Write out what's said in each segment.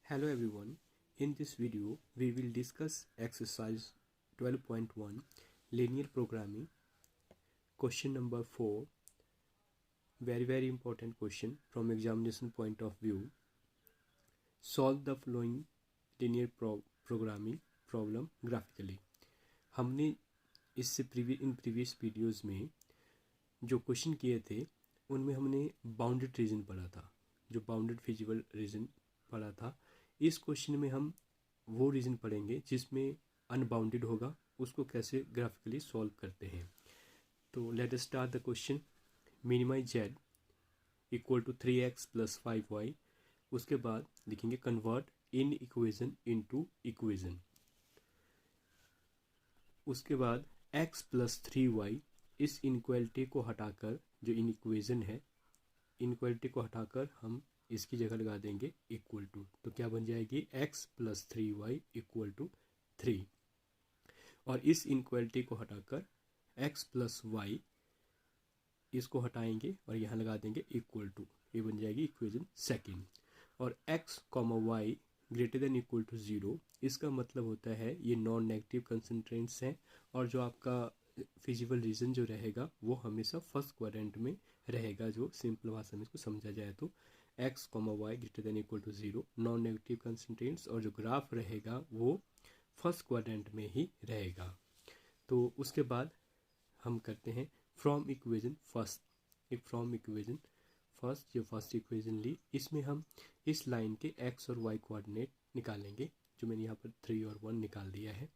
Hello everyone, in this video we will discuss exercise 12.1 linear programming, question number 4, very important question from examination point of view. Solve the following linear programming problem graphically. हमने इससे previous videos में जो question किए थे उनमें हमने bounded reason पढ़ा था, जो बाउंडेड फिजिबल रीजन पढ़ा था। इस क्वेश्चन में हम वो रीजन पढ़ेंगे जिसमें अनबाउंडेड होगा, उसको कैसे ग्राफिकली सॉल्व करते हैं। तो let us start the question. Minimise z equal to 3x plus 5y। उसके बाद लिखेंगे convert in equation into equation. उसके बाद x प्लस 3y, इस इनक्वालिटी को हटाकर, जो इन इक्वेशन है, इनक्वालिटी को हटाकर हम इसकी जगह लगा देंगे इक्वल टू। तो क्या बन जाएगी x plus 3y equal to 3। और इस इनक्वालिटी को हटाकर x प्लस y, इसको हटाएंगे और यहाँ लगा देंगे इक्वल टू। ये बन जाएगी इक्वेशन सेकेंड। और x comma y greater than equal to 0, इसका मतलब होता है ये नॉन नेगेटिव कंसंट्रेंट्स हैं और जो आपका फिजिबल रीजन जो रहेगा वो हमेशा फर्स्ट क्वाड्रेंट में रहेगा। जो सिंपल भाषा में इसको समझा जाए तो x comma y greater than equal to 0 non negative constraints, और जो ग्राफ रहेगा वो फर्स्ट क्वाड्रेंट में ही रहेगा। तो उसके बाद हम करते हैं फ्रॉम इक्वेशन फर्स्ट। एक फ्रॉम इक्वेशन फर्स्ट, जो फर्स्ट इक्वेशन ली, इसमें हम इस लाइन के x और y कोऑर्डिनेट निकालेंगे, जो मैंने यहाँ पर 3 और 1 निकाल दिया है।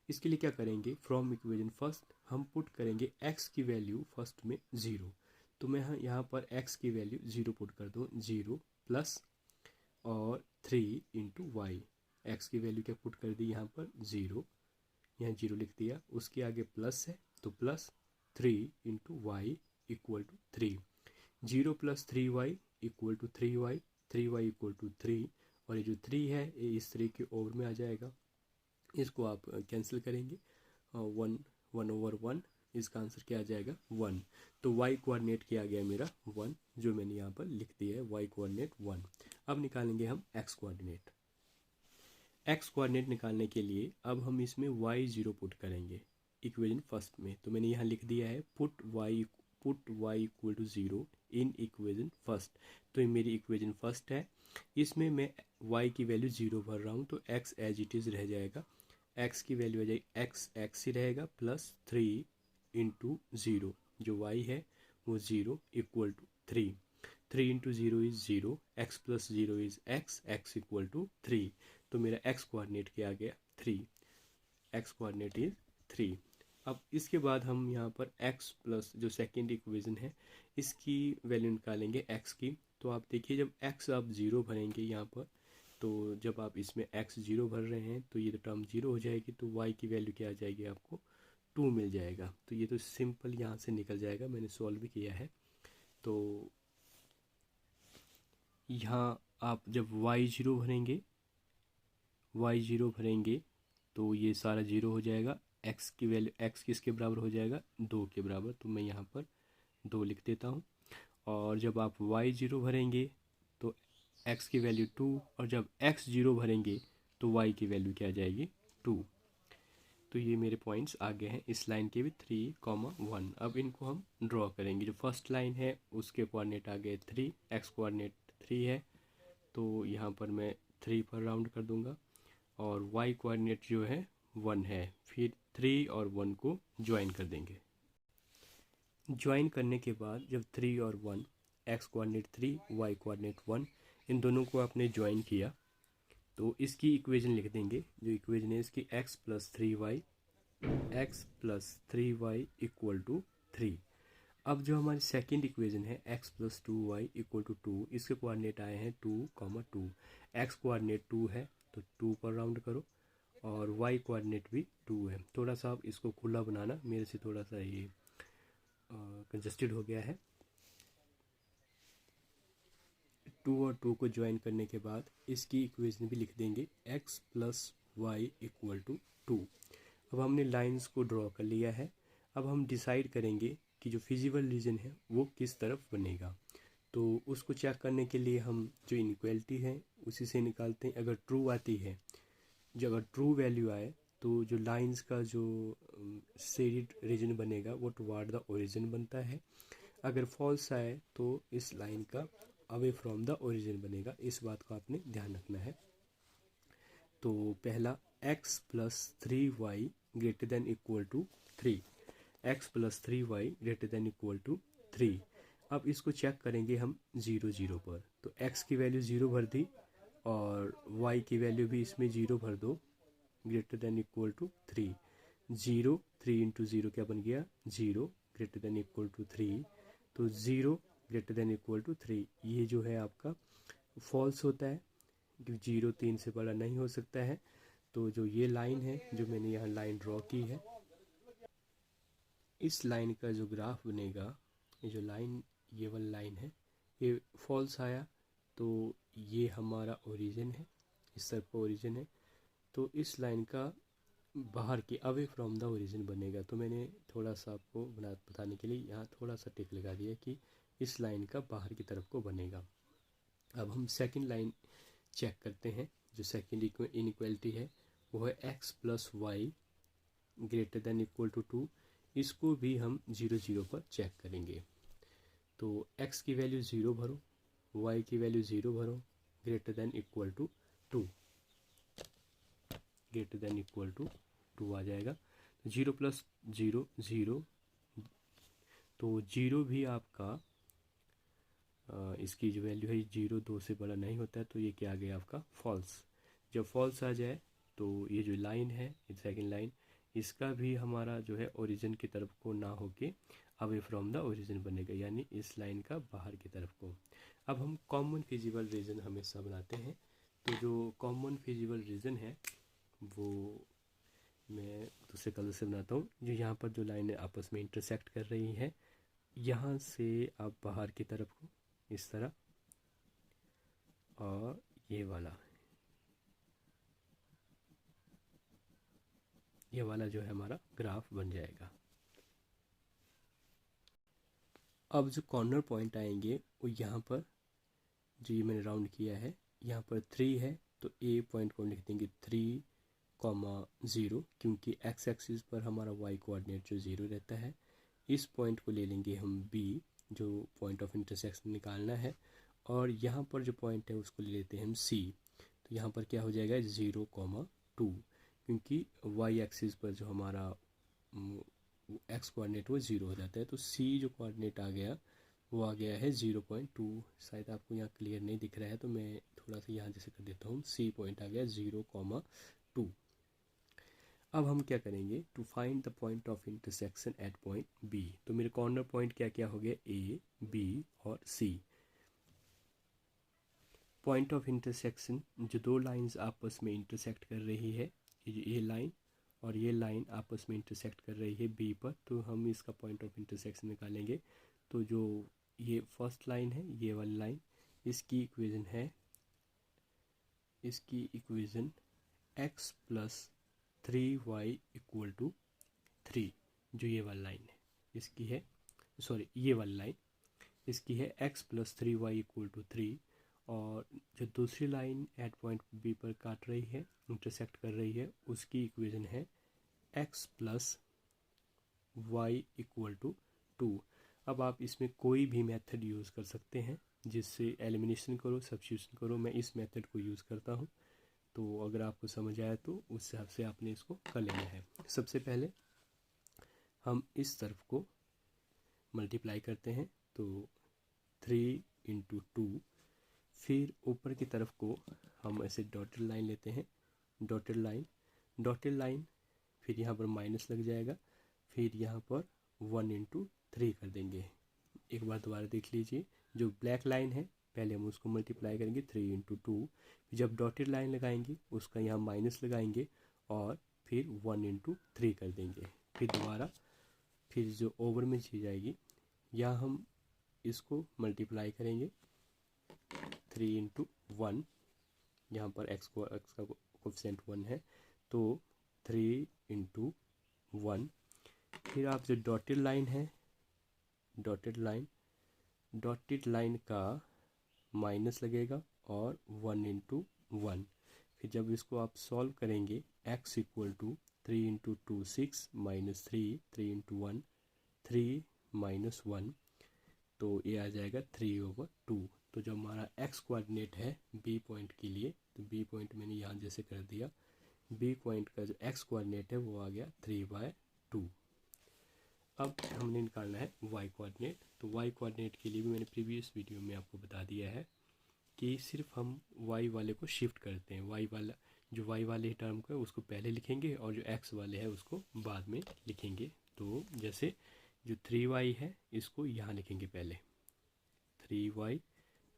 इसके लिए क्या करेंगे, फ्रॉम इक्वेशन फर्स्ट हम पुट करेंगे x की वैल्यू फर्स्ट में 0। तो मैं यहाँ पर x की वैल्यू 0 पुट कर दूँ, 0 प्लस और 3 इंटू वाई। एक्स की वैल्यू क्या पुट कर दी यहाँ पर 0, यहाँ 0 लिख दिया। उसके आगे प्लस है तो plus 3 into y equal to 3। 0 plus 3y equal to 3y, 3y equal to 3। और ये जो 3 है ये इस 3 के ओवर में आ जाएगा, इसको आप कैंसिल करेंगे, 1/1, इसका आंसर क्या आ जाएगा 1। तो y कोऑर्डिनेट क्या आ गया मेरा 1, जो मैंने यहाँ पर लिख दिया है y कोऑर्डिनेट 1। अब निकालेंगे हम x कोऑर्डिनेट। x कोऑर्डिनेट निकालने के लिए अब हम इसमें y0 पुट करेंगे इक्वेशन फर्स्ट में। तो मैंने यहाँ लिख दिया है put y equal to 0 in equation first. तो ये मेरी इक्वेशन फर्स्ट है, इसमें मैं y की वैल्यू 0 भर रहा हूँ, तो x एज इट इज़ रह जाएगा। x की वैल्यू आ जाएगी x ही रहेगा प्लस 3 इंटू 0, जो y है वो 0 equal to 3। 3 into 0 is 0, x plus 0 is x equal to 3। तो मेरा x कोऑर्डिनेट क्या आ गया 3, x कोऑर्डिनेट इज़ 3। अब इसके बाद हम यहाँ पर x प्लस जो सेकेंड इक्वेशन है इसकी वैल्यू निकालेंगे x की। तो आप देखिए जब x आप 0 भरेंगे यहाँ पर, तो जब आप इसमें x 0 भर रहे हैं तो ये तो टर्म 0 हो जाएगी, तो y की वैल्यू क्या आ जाएगी आपको 2 मिल जाएगा। तो ये तो सिंपल यहाँ से निकल जाएगा, मैंने सॉल्व भी किया है। तो यहाँ आप जब y0 भरेंगे तो ये सारा 0 हो जाएगा। x की वैल्यू, x किसके बराबर हो जाएगा 2 के बराबर, तो मैं यहाँ पर 2 लिख देता हूँ। और जब आप y0 भरेंगे तो x की वैल्यू 2, और जब x0 भरेंगे तो y की वैल्यू क्या आ जाएगी 2। तो ये मेरे पॉइंट्स आ गए हैं इस लाइन के भी 3,1। अब इनको हम ड्रॉ करेंगे। जो फर्स्ट लाइन है उसके कोऑर्डिनेट आ गए 3, x कोऑर्डिनेट 3 है तो यहाँ पर मैं 3 पर राउंड कर दूंगा, और y कोऑर्डिनेट जो है 1 है, फिर 3 और 1 को ज्वाइन कर देंगे। ज्वाइन करने के बाद जब 3 और 1, x कोऑर्डिनेट 3, y कोऑर्डिनेट 1, इन दोनों को आपने ज्वाइन किया तो इसकी इक्वेशन लिख देंगे। जो इक्वेशन है इसकी x plus 3y equal to 3। अब जो हमारी सेकेंड इक्वेशन है x plus 2y equal to 2, इसके कोऑर्डिनेट आए हैं 2,2। x कोऑर्डिनेट 2 है तो 2 पर राउंड करो, और y कोऑर्डिनेट भी 2 है। थोड़ा सा आप इसको खुला बनाना, मेरे से थोड़ा सा ये कंजस्टेड हो गया है। 2 और 2 को ज्वाइन करने के बाद इसकी इक्वेशन भी लिख देंगे x plus y equal to 2। अब हमने लाइंस को ड्रॉ कर लिया है। अब हम डिसाइड करेंगे कि जो फिजिबल रीजन है वो किस तरफ बनेगा। तो उसको चेक करने के लिए हम जो इनइक्वालिटी है उसी से निकालते हैं। अगर ट्रू आती है, जो अगर ट्रू वैल्यू आए तो जो लाइंस का जो शेडेड रीजन बनेगा वो टुवार्ड द ओरिजिन बनता है। अगर फॉल्स आए तो इस लाइन का अवे फ्रॉम द ओरिजिन बनेगा। इस बात को आपने ध्यान रखना है। तो पहला x plus 3y greater than equal to 3, x plus 3y greater than equal to 3। अब इसको चेक करेंगे हम 0 0 पर। तो x की वैल्यू 0 भर दी और y की वैल्यू भी इसमें 0 भर दो, greater than equal to 3। 0 3 into 0 क्या बन गया 0, ग्रेटर देन इक्वल टू 3। तो 0 ग्रेटर देन इक्वल टू 3 ये जो है आपका फॉल्स होता है, क्योंकि 0 3 से बड़ा नहीं हो सकता है। तो जो ये लाइन है, जो मैंने यहाँ लाइन ड्रॉ की है, इस लाइन का जो ग्राफ बनेगा, ये जो लाइन, ये वाला लाइन है, ये फॉल्स आया तो ये हमारा ओरिजिन है, इस तरफ का ओरिजिन है। तो इस लाइन का बाहर की अवे फ्रॉम द ओरिजिन बनेगा। तो मैंने थोड़ा सा आपको बताने के लिए यहाँ थोड़ा सा टिक लगा दिया कि इस लाइन का बाहर की तरफ को बनेगा। अब हम सेकंड लाइन चेक करते हैं। जो सेकंड इनइक्वालिटी है वो है x plus y greater than equal to 2। इसको भी हम 0 0 पर चेक करेंगे। तो x की वैल्यू 0 भरो, y की वैल्यू 0 भरो, greater than equal to 2, greater than equal to 2 आ जाएगा। 0 प्लस 0 0, तो 0 भी आपका इसकी जो वैल्यू है 0 2 से बड़ा नहीं होता है, तो ये क्या आ गया आपका फॉल्स। जब फॉल्स आ जाए तो ये जो लाइन है, ये सेकेंड लाइन, इसका भी हमारा जो है ओरिजिन की तरफ को ना होके अवे फ्रॉम द ओरिजिन बनेगा, यानी इस लाइन का बाहर की तरफ को। अब हम कॉमन फिजिबल रीजन हमेशा बनाते हैं। तो जो कॉमन फिजिबल रीजन है वो मैं दूसरे कलर से बनाता हूँ। जो यहाँ पर जो लाइन आपस में इंटरसेक्ट कर रही है, यहाँ से आप बाहर की तरफ को इस तरह, और ये वाला जो है हमारा ग्राफ बन जाएगा। अब जो कॉर्नर पॉइंट आएंगे वो यहाँ पर, जो ये मैंने राउंड किया है, यहाँ पर 3 है, तो ए पॉइंट को लिख देंगे 3,0, क्योंकि एक्स एक्सिस पर हमारा वाई कोऑर्डिनेट जो 0 रहता है। इस पॉइंट को ले लेंगे हम बी, जो पॉइंट ऑफ इंटरसेक्शन निकालना है, और यहाँ पर जो पॉइंट है उसको ले लेते हैं हम सी। तो यहाँ पर क्या हो जाएगा 0,2, क्योंकि वाई एक्सिस पर जो हमारा एक्स कोऑर्डिनेट वो 0 हो जाता है। तो सी जो कोऑर्डिनेट आ गया वो आ गया है 0.2। शायद आपको यहाँ क्लियर नहीं दिख रहा है, तो मैं थोड़ा सा यहाँ जैसे कर देता हूँ। सी पॉइंट आ गया 0,2। अब हम क्या करेंगे, to find the point of intersection at point B. तो मेरे कॉर्नर पॉइंट क्या क्या हो गया, ए बी और सी। पॉइंट ऑफ इंटरसेक्शन, जो दो लाइंस आपस में इंटरसेक्ट कर रही है, ये लाइन और ये लाइन आपस में इंटरसेक्ट कर रही है बी पर, तो हम इसका पॉइंट ऑफ इंटरसेक्शन निकालेंगे। तो जो ये फर्स्ट लाइन है, ये वाली लाइन, इसकी इक्वेशन है, इसकी equation x plus 3y equal to 3। जो ये वाली लाइन है इसकी है, सॉरी ये वाली लाइन इसकी है x plus 3y equal to 3। और जो दूसरी लाइन एट पॉइंट बी पर काट रही है, इंटरसेक्ट कर रही है, उसकी इक्वेशन है x plus y equal to 2। अब आप इसमें कोई भी मेथड यूज़ कर सकते हैं, जिससे एलिमिनेशन करो, सब्स्टिट्यूशन करो। मैं इस मेथड को यूज़ करता हूँ, तो अगर आपको समझ आया तो उस हिसाब से आपने इसको कर लेना है। सबसे पहले हम इस तरफ को मल्टीप्लाई करते हैं, तो 3 इंटू 2। फिर ऊपर की तरफ को हम ऐसे डॉटेड लाइन लेते हैं, डॉटेड लाइन, फिर यहाँ पर माइनस लग जाएगा, फिर यहाँ पर 1 इंटू 3 कर देंगे। एक बार दोबारा देख लीजिए, जो ब्लैक लाइन है पहले हम उसको मल्टीप्लाई करेंगे 3 इंटू 2, जब डॉटेड लाइन लगाएंगे उसका यहाँ माइनस लगाएंगे और फिर 1 इंटू 3 कर देंगे। फिर दोबारा, फिर जो ओवर में चीज़ आएगी, यहाँ हम इसको मल्टीप्लाई करेंगे 3 इंटू 1, यहाँ पर x का कोफिशिएंट 1 है, तो 3 इंटू 1। फिर आप जो डॉटेड लाइन है, डॉटेड लाइन, डॉटेड लाइन का माइनस लगेगा और 1 इंटू 1। फिर जब इसको आप सॉल्व करेंगे x equal to 3 into 2 6 minus 3 into 1 3 minus 1, तो ये आ जाएगा 3/2। तो जो हमारा x कोऑर्डिनेट है b पॉइंट के लिए, तो b पॉइंट मैंने यहाँ जैसे कर दिया, b पॉइंट का जो x कोऑर्डिनेट है वो आ गया 3/2। अब हमने निकालना है y कोऑर्डिनेट। तो y कोऑर्डिनेट के लिए भी मैंने प्रीवियस वीडियो में आपको बता दिया है कि सिर्फ हम y वाले को शिफ्ट करते हैं। y वाला जो y वाले टर्म को है उसको पहले लिखेंगे और जो x वाले है उसको बाद में लिखेंगे। तो जैसे जो 3y है इसको यहाँ लिखेंगे पहले 3y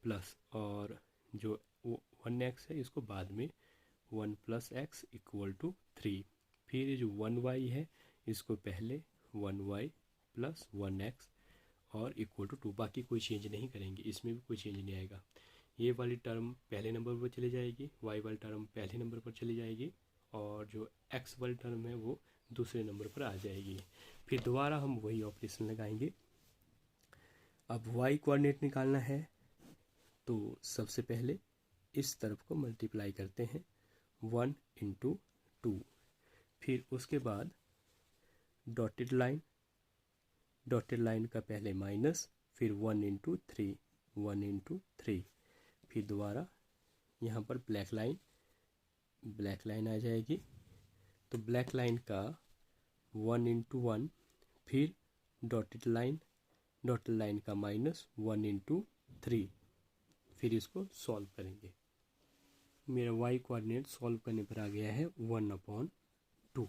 प्लस, और जो 1x है इसको बाद में 1 प्लस x इक्वल टू 3। फिर जो 1y है इसको पहले 1y प्लस 1x और इक्वल टू 2। बाकी कोई चेंज नहीं करेंगे, इसमें भी कोई चेंज नहीं आएगा। ये वाली टर्म पहले नंबर पर चली जाएगी, y वाली टर्म पहले नंबर पर चली जाएगी और जो x वाली टर्म है वो दूसरे नंबर पर आ जाएगी। फिर दोबारा हम वही ऑपरेशन लगाएंगे। अब y कोऑर्डिनेट निकालना है तो सबसे पहले इस तरफ को मल्टीप्लाई करते हैं 1 इंटू 2। फिर उसके बाद डॉटेड लाइन का पहले माइनस, फिर 1 इंटू 3 फिर दोबारा यहाँ पर ब्लैक लाइन आ जाएगी। तो ब्लैक लाइन का 1 इंटू 1, फिर डॉटेड लाइन का माइनस 1 इंटू 3। फिर इसको सॉल्व करेंगे। मेरा y कोऑर्डिनेट सॉल्व करने पर आ गया है 1/2।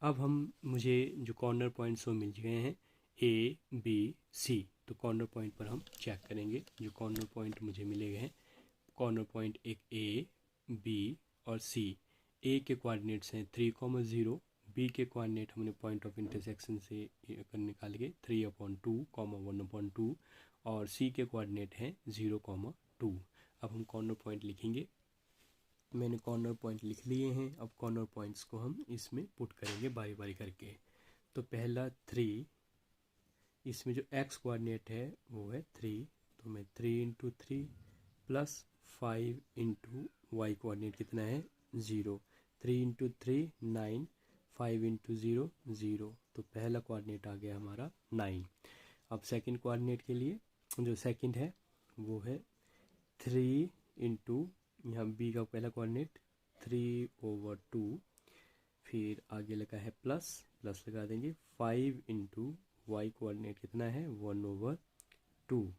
अब मुझे जो कॉर्नर पॉइंट्स वो मिल गए हैं A, B, C। तो कॉर्नर पॉइंट पर हम चेक करेंगे। जो कॉर्नर पॉइंट मुझे मिले गए हैं, कॉर्नर पॉइंट एक A, B और C। A के कोऑर्डिनेट्स हैं 3,0, B के कोऑर्डिनेट हमने पॉइंट ऑफ इंटरसेक्शन से निकाल के 3/2, 1/2 और C के कोऑर्डिनेट हैं 0,2। अब हम कॉर्नर पॉइंट लिखेंगे। मैंने कॉर्नर पॉइंट लिख लिए हैं। अब कॉर्नर पॉइंट्स को हम इसमें पुट करेंगे बारी बारी करके। तो पहला 3, इसमें जो x कोऑर्डिनेट है वो है 3, तो मैं 3 into 3 plus 5 into y coordinate कितना है 0, 3 इंटू 3 9, 5 इंटू 0 0। तो पहला कोऑर्डिनेट आ गया हमारा 9। अब सेकंड कोऑर्डिनेट के लिए जो सेकंड है वो है 3 इंटू, यहाँ b का पहला कोऑर्डिनेट 3/2, फिर आगे लगा है प्लस लगा देंगे 5 इंटू वाई कोऑर्डिनेट कितना है 1/2।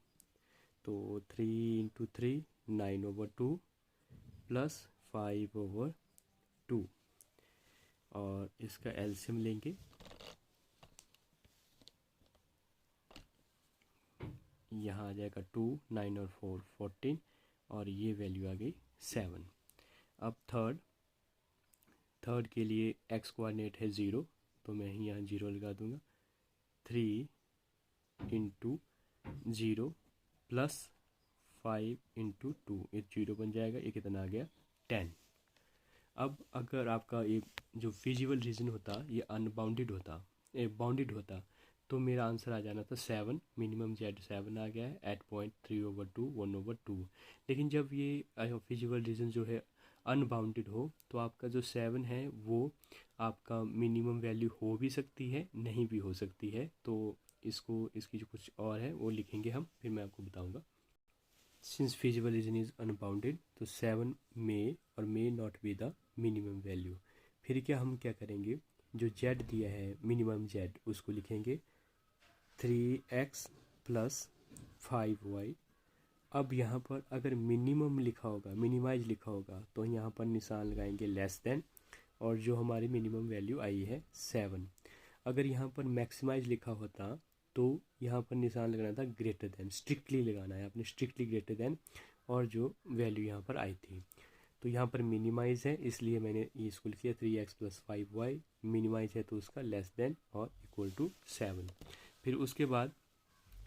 तो 3 इंटू 3 9/2 प्लस 5/2 और इसका एलसीएम लेंगे। यहाँ आ जाएगा 2, 9 और 4 14 और ये वैल्यू आ गई 7। अब थर्ड के लिए x कोऑर्डिनेट है 0, तो मैं यहाँ 0 लगा दूंगा। 3 इंटू 0 प्लस 5 इंटू 2, ये 0 बन जाएगा। ये कितना आ गया 10। अब अगर आपका ये जो फिजिबल रीजन होता ये अनबाउंडेड होता, बाउंडेड होता, तो मेरा आंसर आ जाना था 7। मिनिमम जेड 7 आ गया है एट पॉइंट 3/2 1/2। लेकिन जब ये फिजिबल रीजन जो है अनबाउंडेड हो तो आपका जो 7 है वो आपका मिनिमम वैल्यू हो भी सकती है, नहीं भी हो सकती है। तो इसकी जो कुछ और है वो लिखेंगे हम, फिर मैं आपको बताऊंगा। Since feasible region is unbounded तो 7 मे और may not be the minimum value. फिर हम क्या करेंगे, जो जेड दिया है मिनिमम जेड उसको लिखेंगे 3x प्लस 5y। अब यहाँ पर अगर मिनिमम लिखा होगा, मिनिमाइज लिखा होगा, तो यहाँ पर निशान लगाएंगे लेस देन, और जो हमारी मिनिमम वैल्यू आई है 7। अगर यहाँ पर मैक्सिमाइज लिखा होता तो यहाँ पर निशान लगाना था ग्रेटर देन, स्ट्रिक्टली लगाना है आपने, स्ट्रिक्टली ग्रेटर देन, और जो वैल्यू यहाँ पर आई थी। तो यहाँ पर मिनिमाइज है इसलिए मैंने इसको लिख लिया 3x प्लस 5y। मिनिमाइज है तो उसका लेस देन और इक्वल टू 7। फिर उसके बाद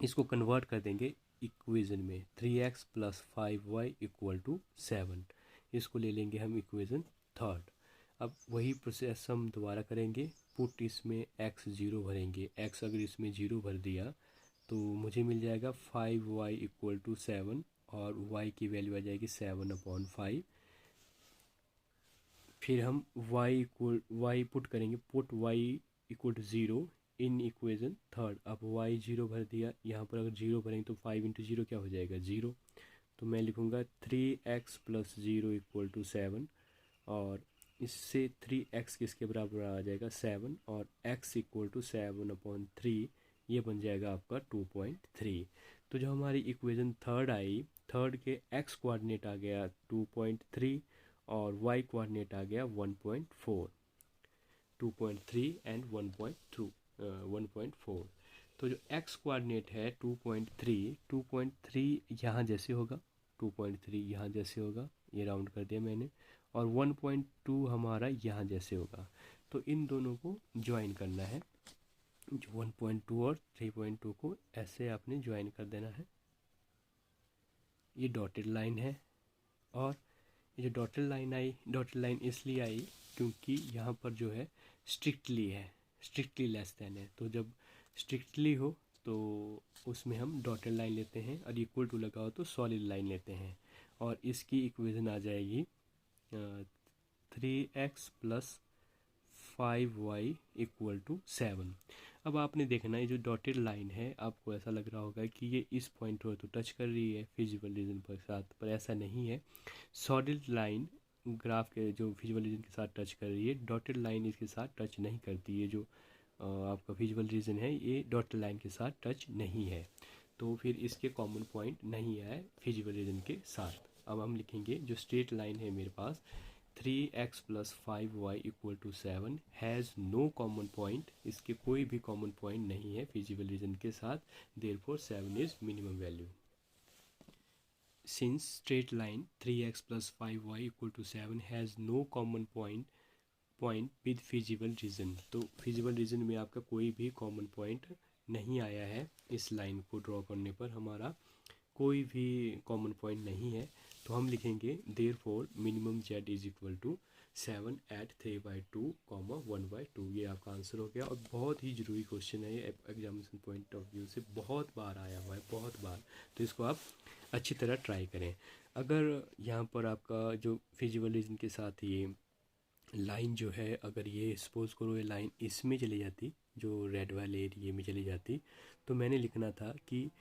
इसको कन्वर्ट कर देंगे इक्वेशन में, 3x plus 5y equal to 7। इसको ले लेंगे हम इक्वेशन थर्ड। अब वही प्रोसेस हम दोबारा करेंगे। पुट इसमें x 0 भरेंगे। x अगर इसमें 0 भर दिया तो मुझे मिल जाएगा 5y इक्वल टू 7 और y की वैल्यू आ जाएगी 7/5। फिर हम y पुट करेंगे, put y equal to 0 in equation third. अब y 0 भर दिया, यहाँ पर अगर 0 भरेंगे तो 5 इंटू 0 क्या हो जाएगा 0। तो मैं लिखूँगा 3x प्लस 0 इक्वल टू 7 और इससे 3x किसके बराबर आ जाएगा 7 और x इक्वल टू 7/3 ये बन जाएगा आपका 2.3। तो जो हमारी इक्वेशन थर्ड आई, थर्ड के x कोऑर्डिनेट आ गया 2.3 और y कोऑर्डिनेट आ गया 1.4, 2.3 एंड 1.4। तो जो x कोऑर्डिनेट है 2.3 यहाँ जैसे होगा, 2.3 यहाँ जैसे होगा, ये राउंड कर दिया मैंने, और 1.2 हमारा यहाँ जैसे होगा। तो इन दोनों को ज्वाइन करना है, जो 1.2 और 3.2 को ऐसे आपने ज्वाइन कर देना है। ये डॉटेड लाइन है और ये जो डॉटेड लाइन आई, डॉटेड लाइन इसलिए आई क्योंकि यहाँ पर जो है स्ट्रिक्टली लेस देन है। तो जब स्ट्रिक्टली हो तो उसमें हम डॉटेड लाइन लेते हैं और इक्वल टू लगा हो तो सॉलिड लाइन लेते हैं। और इसकी इक्वेशन आ जाएगी 3x plus 5y equal to 7। अब आपने देखना है जो डॉटेड लाइन है, आपको ऐसा लग रहा होगा कि ये इस पॉइंट को तो टच कर रही है फिजिबल रीजन पर साथ, पर ऐसा नहीं है। सॉलिड लाइन ग्राफ के जो फिजिबल रीजन के साथ टच कर रही है, डॉटेड लाइन इसके साथ टच नहीं करती है। जो आपका फिजिबल रीजन है ये डॉटेड लाइन के साथ टच नहीं है, तो फिर इसके कॉमन पॉइंट नहीं है फिजिबल रीजन के साथ। अब हम लिखेंगे जो स्ट्रेट लाइन है मेरे पास 3x plus 5y equal to 7 has no common point, इसके कोई भी कॉमन पॉइंट नहीं है फिजिबल रीजन के साथ, therefore 7 is minimum value. Since straight line 3x plus 5y equal to 7 has no common point with feasible region, तो feasible region में आपका कोई भी कॉमन पॉइंट नहीं आया है। इस लाइन को ड्रॉ करने पर हमारा कोई भी कॉमन पॉइंट नहीं है, तो हम लिखेंगे therefore minimum z is equal to 7 at 3/2, 1/2। ये आपका आंसर हो गया। और बहुत ही ज़रूरी क्वेश्चन है ये, एग्जामिनेशन पॉइंट ऑफ व्यू से बहुत बार आया हुआ है, बहुत बार। तो इसको आप अच्छी तरह ट्राई करें। अगर यहाँ पर आपका जो फिजिबल रीजन के साथ ये लाइन जो है, अगर ये सपोज करो ये लाइन इसमें चली जाती, जो रेड वाले एरिए में चली जाती, तो मैंने लिखना था कि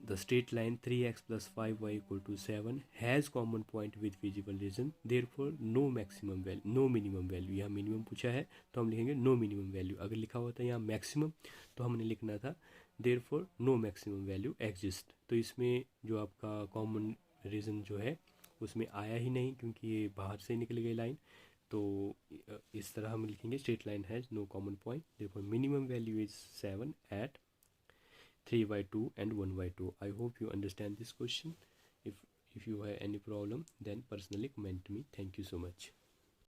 the straight line 3x plus 5y equal to 7 has common point with feasible region, therefore no maximum value, no minimum value. यहाँ मिनिमम पूछा है तो हम लिखेंगे नो मिनिमम वैल्यू। अगर लिखा हुआ था यहाँ मैक्सिमम तो हमने लिखना था therefore no maximum value exist. तो इसमें जो आपका कॉमन रीजन जो है उसमें आया ही नहीं क्योंकि ये बाहर से निकल गई लाइन। तो इस तरह हम लिखेंगे straight line has no common point, therefore minimum value is 7 at 3/2 and 1/2. I hope you understand this question. If you have any problem, then personally comment me. Thank you so much.